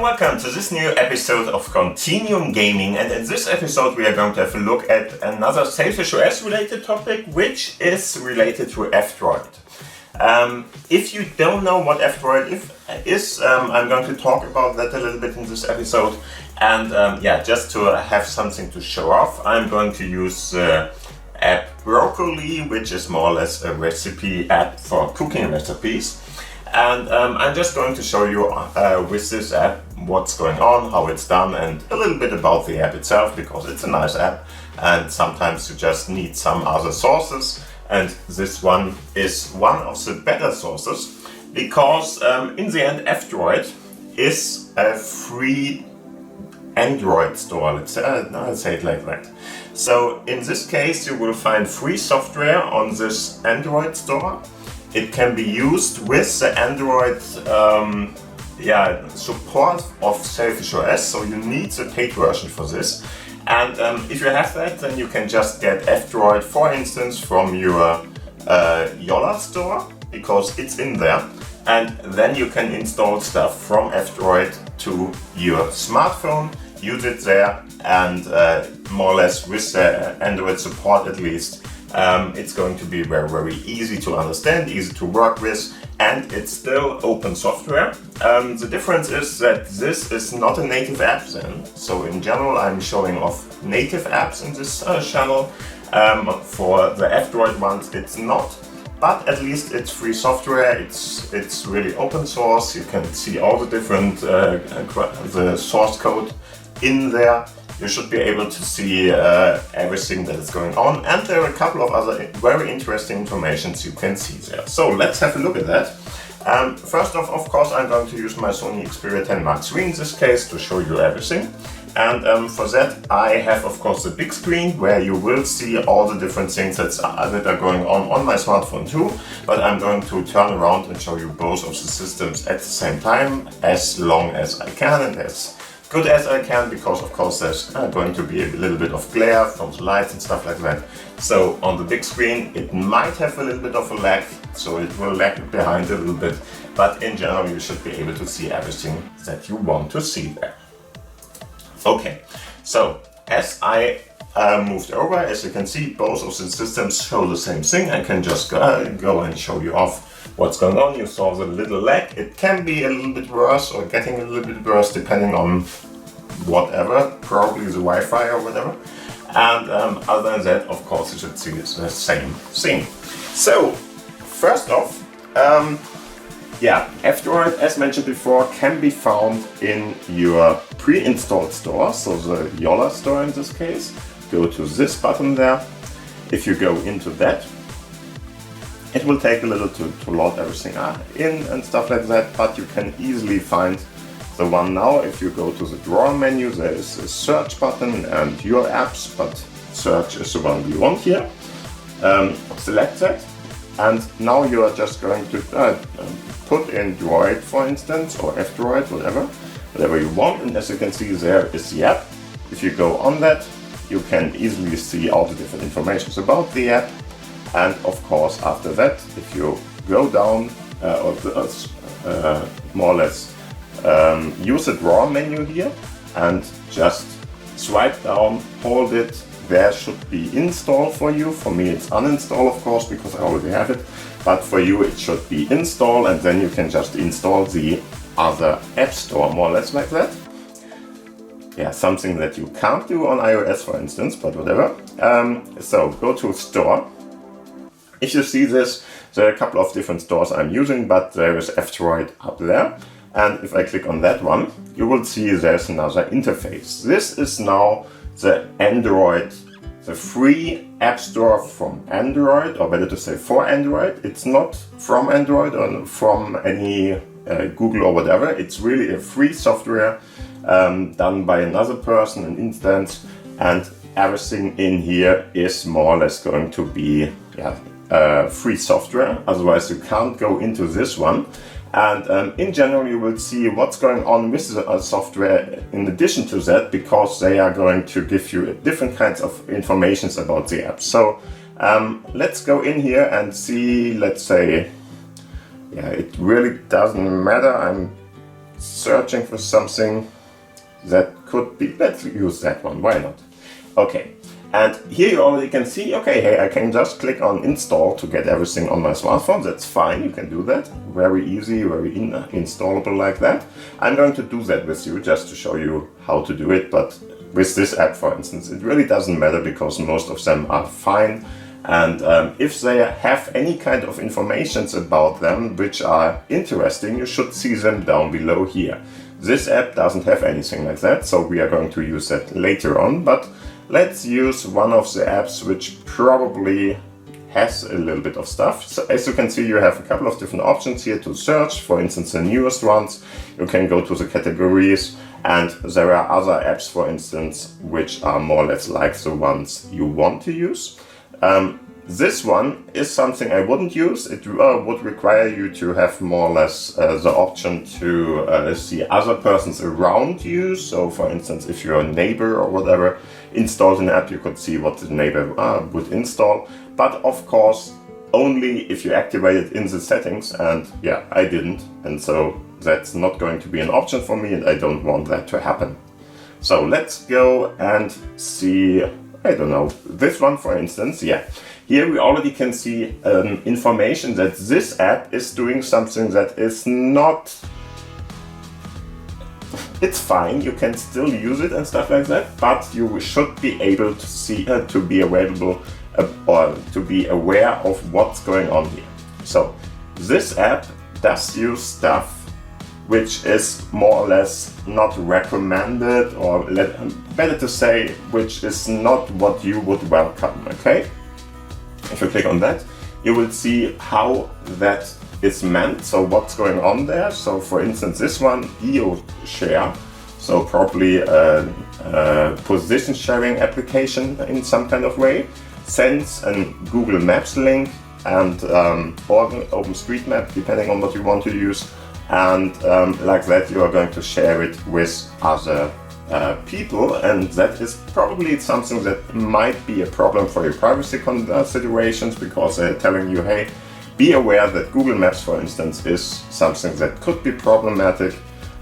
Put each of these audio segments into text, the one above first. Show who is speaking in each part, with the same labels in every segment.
Speaker 1: welcome to this new episode of Continuum Gaming, and in this episode we are going to have a look at another SailfishOS related topic, which is related to F-Droid. If you don't know what F-Droid is, I'm going to talk about that a little bit in this episode, and just to have something to show off, I'm going to use app Broccoli, which is more or less a recipe app for cooking recipes. And I'm just going to show you with this app what's going on, how it's done, and a little bit about the app itself, because it's a nice app and sometimes you just need some other sources, and this one is one of the better sources because in the end F-Droid is a free Android store, let's say it like that. So in this case you will find free software on this Android store. It can be used with the Android support of SailfishOS, so you need the paid version for this. And if you have that, then you can just get F-Droid, for instance, from your Jolla store, because it's in there. And then you can install stuff from F-Droid to your smartphone, use it there, and more or less with the Android support at least, it's going to be very, very easy to understand, easy to work with, and it's still open software. The difference is that this is not a native app then. So in general, I'm showing off native apps in this channel. For the F-Droid ones, it's not, but at least it's free software. It's really open source. You can see all the different the source code in there. You should be able to see everything that is going on, and there are a couple of other very interesting informations you can see there. So let's have a look at that. First off, of course, I'm going to use my Sony Xperia 10 Mark III in this case to show you everything. And for that I have, of course, the big screen where you will see all the different things that are going on my smartphone too. But I'm going to turn around and show you both of the systems at the same time, as long as I can and as good as I can, because of course there's going to be a little bit of glare from the lights and stuff like that. So on the big screen it might have a little bit of a lag, so it will lag behind a little bit, but in general you should be able to see everything that you want to see there. Okay, so as I moved over, as you can see, both of the systems show the same thing. I can just go and show you off what's going on. You saw the little lag. It can be a little bit worse or getting a little bit worse depending on whatever, probably the Wi-Fi or whatever. And other than that, of course, you should see it's the same thing. So first off, F-Droid, as mentioned before, can be found in your pre-installed store, so the Jolla store in this case. Go to this button there. If you go into that, it will take a little to load everything in and stuff like that, but you can easily find the one now. If you go to the drawer menu, there is a search button and your apps, but search is the one we want here. Select that, and now you are just going to put in Droid, for instance, or F-Droid, whatever you want, and as you can see, there is the app. If you go on that, you can easily see all the different information about the app. And of course, after that, if you go down more or less use the drawer menu here and just swipe down, hold it, there should be install for you. For me it's uninstall, of course, because I already have it, but for you it should be install, and then you can just install the other app store, more or less like that. Yeah, something that you can't do on iOS, for instance, but whatever. So go to store. If you see this, there are a couple of different stores I'm using, but there is F-Droid up there. And if I click on that one, you will see there's another interface. This is now the Android, the free app store from Android, or better to say for Android. It's not from Android or from any Google or whatever. It's really a free software done by another person, an instance, and everything in here is more or less going to be free software. Otherwise you can't go into this one. And in general you will see what's going on with the software in addition to that, because they are going to give you different kinds of informations about the app. So let's go in here and see, let's say, it really doesn't matter. I'm searching for something that could be, let's use that one, why not? Okay, and here you already can see, okay, hey, I can just click on install to get everything on my smartphone. That's fine, you can do that. Very easy, very installable like that. I'm going to do that with you just to show you how to do it, but with this app, for instance, it really doesn't matter because most of them are fine. And if they have any kind of informations about them which are interesting, you should see them down below here. This app doesn't have anything like that, so we are going to use that later on, but let's use one of the apps which probably has a little bit of stuff. So as you can see, you have a couple of different options here to search, for instance the newest ones. You can go to the categories, and there are other apps, for instance, which are more or less like the ones you want to use. This one is something I wouldn't use. It would require you to have more or less the option to see other persons around you. So for instance, if your neighbor or whatever installs an app, you could see what the neighbor would install. But of course, only if you activate it in the settings, and yeah, I didn't. And so that's not going to be an option for me, and I don't want that to happen. So let's go and see, I don't know, this one for instance, yeah. Here we already can see information that this app is doing something that is not... It's fine, you can still use it and stuff like that, but you should be able to see, to be available or to be aware of what's going on here. So this app does use stuff which is more or less not recommended, or better to say, which is not what you would welcome, okay? If you click on that, you will see how that is meant, so what's going on there. So for instance, this one, GeoShare, so probably a position sharing application in some kind of way, sends a Google Maps link and or OpenStreetMap, depending on what you want to use. And like that, you are going to share it with other people, and that is probably something that might be a problem for your privacy considerations, because they're telling you, hey, be aware that Google Maps, for instance, is something that could be problematic,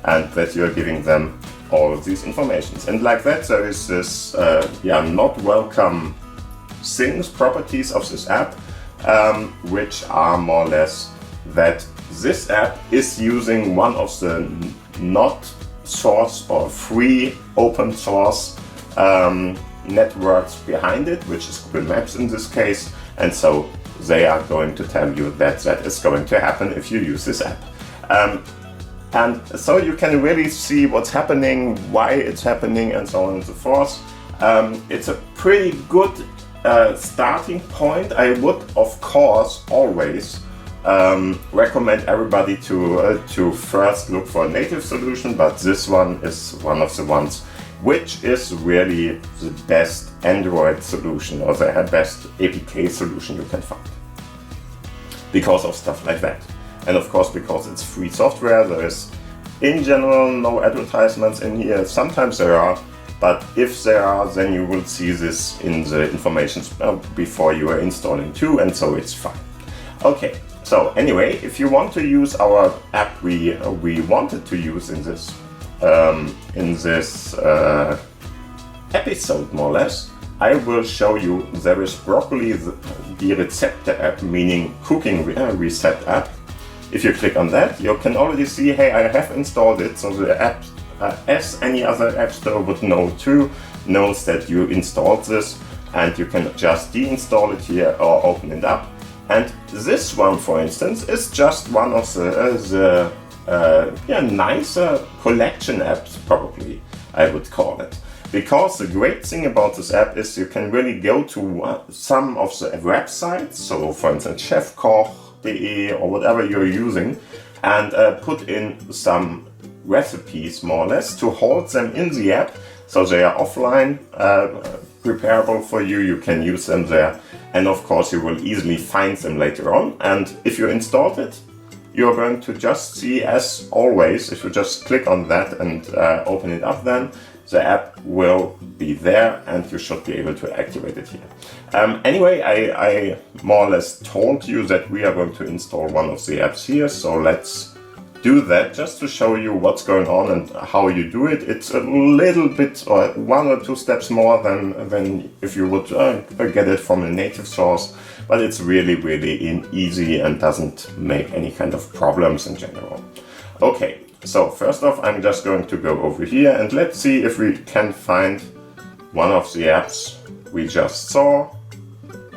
Speaker 1: and that you're giving them all of these informations. And like that, there is this not welcome things, properties of this app, which are more or less that this app is using one of the not source or free open source networks behind it, which is Google Maps in this case, and so they are going to tell you that that is going to happen if you use this app. And so you can really see what's happening, why it's happening, and so on and so forth. It's a pretty good starting point. I would, of course, always recommend everybody to first look for a native solution, but this one is one of the ones which is really the best Android solution, or the best APK solution you can find, because of stuff like that. And of course, because it's free software, there is in general no advertisements in here. Sometimes there are, but if there are, then you will see this in the information before you are installing too, and so it's fine. Okay. So anyway, if you want to use our app we wanted to use in this episode, more or less, I will show you there is Broccoli, the Rezepte app, meaning cooking reset app. If you click on that, you can already see, hey, I have installed it, so the app, as any other app store would know too, knows that you installed this, and you can just deinstall it here or open it up. And this one, for instance, is just one of the nicer collection apps, probably, I would call it. Because the great thing about this app is you can really go to some of the websites, so for instance chefkoch.de or whatever you're using, and put in some recipes, more or less, to hold them in the app, so they are offline, preparable for you, you can use them there. And of course you will easily find them later on. And if you installed it, you're going to just see, as always, if you just click on that and open it up, then the app will be there and you should be able to activate it here. Anyway, I more or less told you that we are going to install one of the apps here, so let's do that just to show you what's going on and how you do it. It's a little bit or 1 or 2 steps more than if you would get it from a native source, but it's really easy and doesn't make any kind of problems in general. Okay, so first off, I'm just going to go over here and let's see if we can find one of the apps we just saw,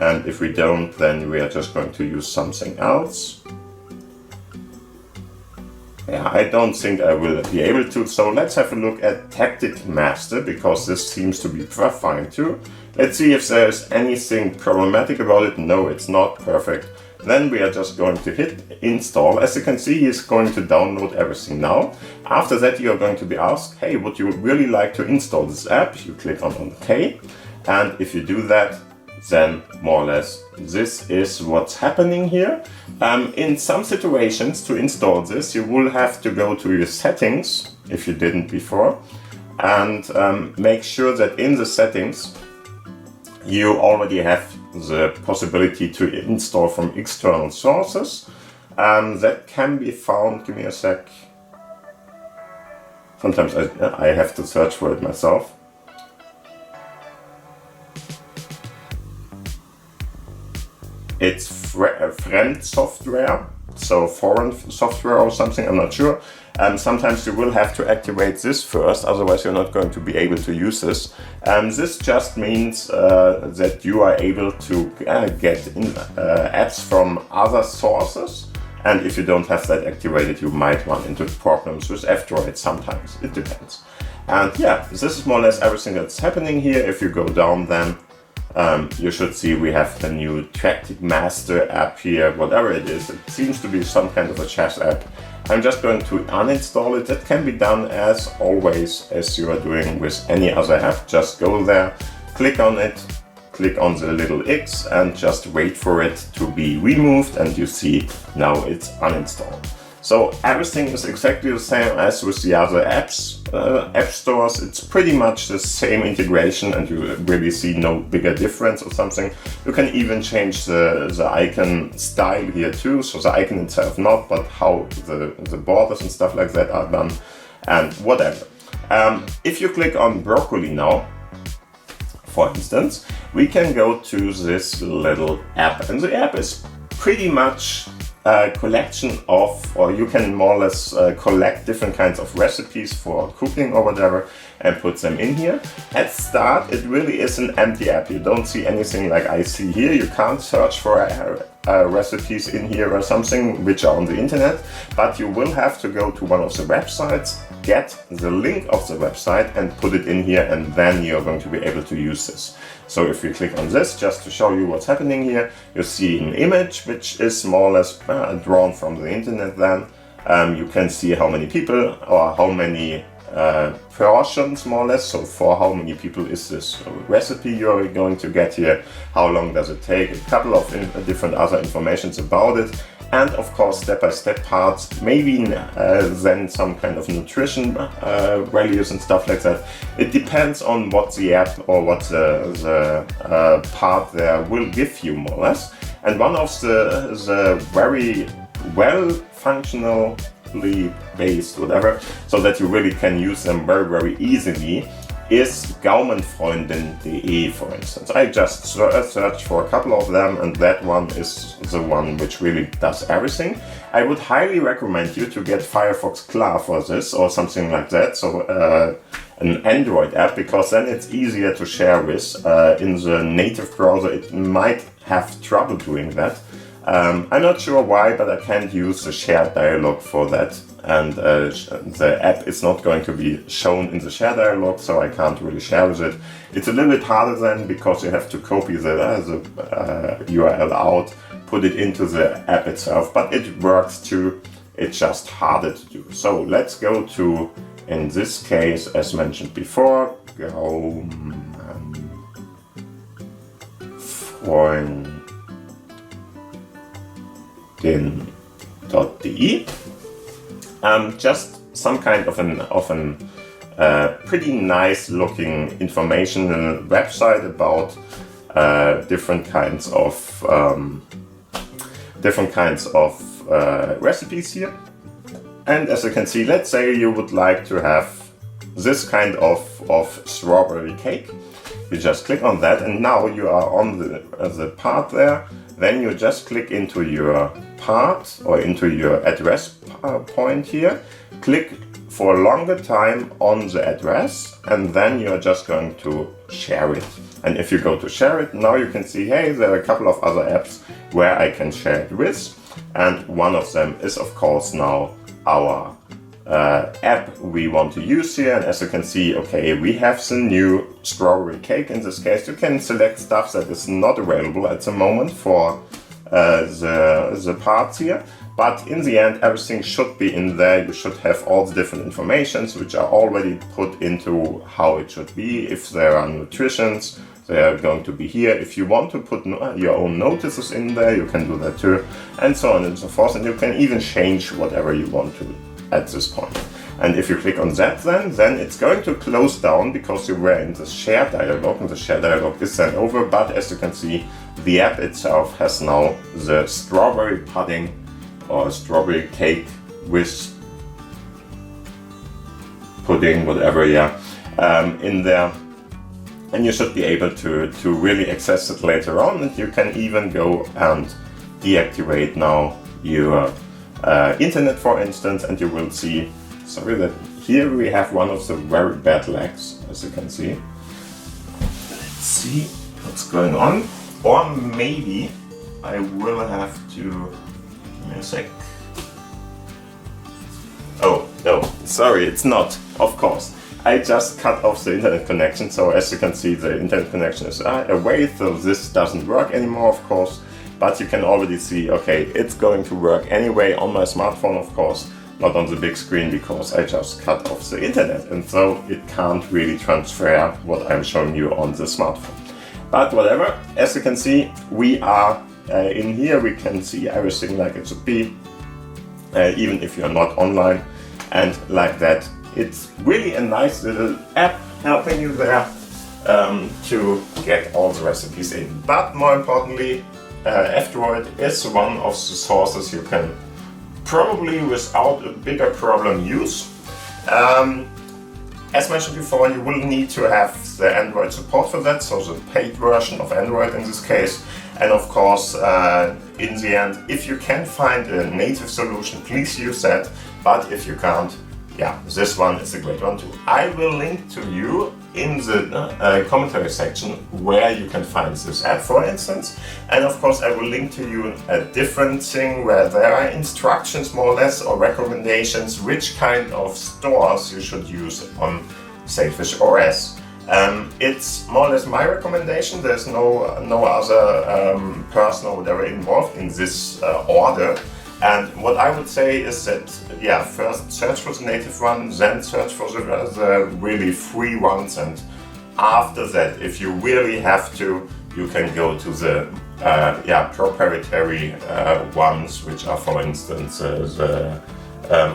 Speaker 1: and if we don't, then we are just going to use something else. Yeah, I don't think I will be able to, so let's have a look at Tactic Master, because this seems to be fine too. Let's see if there's anything problematic about it. No, it's not perfect. Then we are just going to hit install. As you can see, he's going to download everything now. After that, you are going to be asked, hey, would you really like to install this app? You click on OK, and if you do that, then more or less this is what's happening here. In some situations, to install this, you will have to go to your settings, if you didn't before, and make sure that in the settings you already have the possibility to install from external sources. That can be found, give me a sec, sometimes I have to search for it myself. It's friend software, so foreign software or something, I'm not sure. Sometimes you will have to activate this first, otherwise you're not going to be able to use this. This just means that you are able to get apps from other sources, and if you don't have that activated, you might run into problems with F-Droid sometimes, it depends. And yeah, this is more or less everything that's happening here. If you go down then, you should see we have the new Tactic Master app here, whatever it is. It seems to be some kind of a chess app. I'm just going to uninstall it. That can be done as always, as you are doing with any other app. Just go there, click on it, click on the little X and just wait for it to be removed, and you see now it's uninstalled. So everything is exactly the same as with the other apps, app stores. It's pretty much the same integration, and you really see no bigger difference or something. You can even change the icon style here too, so the icon itself not, but how the borders and stuff like that are done, and whatever. If you click on Broccoli now, for instance, we can go to this little app, and the app is pretty much a collection of, or you can more or less collect different kinds of recipes for cooking or whatever and put them in here. At start, it really is an empty app. You don't see anything like I see here. You can't search for recipes in here or something which are on the internet, but you will have to go to one of the websites, get the link of the website and put it in here, and then you're going to be able to use this. So if you click on this, just to show you what's happening here, you see an image which is more or less drawn from the internet then. You can see how many people or how many portions more or less, so for how many people is this recipe you're going to get here, how long does it take, a couple of different other informations about it, and of course step-by-step parts, maybe then some kind of nutrition values and stuff like that. It depends on what the app or what the part there will give you more or less. And one of the very well functionally based whatever, so that you really can use them very easily, is Gaumenfreundin.de, for instance. I just searched for a couple of them, and that one is the one which really does everything. I would highly recommend you to get Firefox Klar for this or something like that, so an Android app, because then it's easier to share with. In the native browser it might have trouble doing that. I'm not sure why, but I can't use the shared dialog for that, and the app is not going to be shown in the share dialog, so I can't really share with it. It's a little bit harder then, because you have to copy the URL out, put it into the app itself, but it works too. It's just harder to do. So let's go to, in this case, as mentioned before, Gaumenfreundin.de. Just some kind of an pretty nice looking informational website about different kinds of recipes here. And as you can see, let's say you would like to have this kind of strawberry cake. You just click on that, and now you are on the part there. Then you just click into your part or into your address point here. Click for a longer time on the address, and then you're just going to share it. And if you go to share it, now you can see, hey, there are a couple of other apps where I can share it with. And one of them is, of course, now our app we want to use here. And as you can see, okay, we have some new strawberry cake. In this case, you can select stuff that is not available at the moment for the parts here. But in the end, everything should be in there. You should have all the different informations which are already put into how it should be. If there are nutritions, they are going to be here. If you want to put your own notices in there, you can do that too, and so on and so forth. And you can even change whatever you want to at this point. And if you click on that, then it's going to close down because you were in the share dialog, and the share dialog is then over. But as you can see, the app itself has now the strawberry pudding or strawberry cake with pudding, whatever, in there. And you should be able to really access it later on, and you can even go and deactivate now your internet, for instance, and you will see, sorry, that here we have one of the very bad lags, as you can see. Let's see what's going on. Or maybe I will have to, give me a sec. Oh, no, sorry, it's not, of course. I just cut off the internet connection, so as you can see, the internet connection is away, so this doesn't work anymore, of course. But you can already see, okay, it's going to work anyway on my smartphone, of course, not on the big screen, because I just cut off the internet, and so it can't really transfer what I'm showing you on the smartphone. But whatever, as you can see, we are in here, we can see everything like it should be, even if you're not online, and like that. It's really a nice little app helping you there to get all the recipes in. But more importantly, F-Droid is one of the sources you can probably without a bigger problem use. As mentioned before, you will need to have the Android support for that, so the paid version of Android in this case. And of course, in the end, if you can find a native solution, please use that. But if you can't, this one is a great one too. I will link to you in the commentary section where you can find this app, for instance. And of course, I will link to you a different thing where there are instructions, more or less, or recommendations, which kind of stores you should use on SailfishOS. It's more or less my recommendation. There's no other person or whatever involved in this order. And what I would say is that, first search for the native one, then search for the really free ones, and after that, if you really have to, you can go to the proprietary ones, which are, for instance, the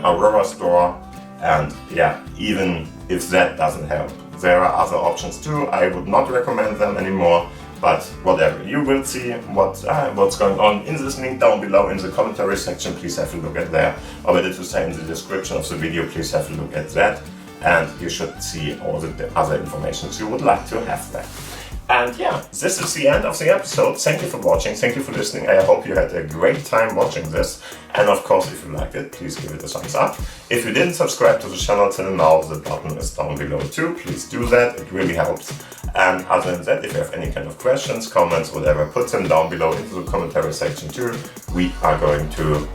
Speaker 1: Aurora store. And even if that doesn't help, there are other options too. I would not recommend them anymore. But whatever, you will see what's going on in this link down below in the commentary section. Please have a look at there. Or better to say, in the description of the video, please have a look at that. And you should see all the other information you would like to have there. And this is the end of the episode. Thank you for watching, thank you for listening. I hope you had a great time watching this. And of course, if you liked it, please give it a thumbs up. If you didn't subscribe to the channel till now, the button is down below too. Please do that, it really helps. And other than that, if you have any kind of questions, comments, whatever, put them down below into the commentary section too. We are going to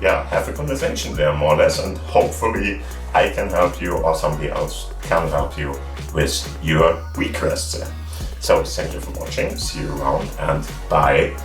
Speaker 1: have a conversation there, more or less, and hopefully I can help you or somebody else can help you with your requests there. So thank you for watching, see you around, and bye.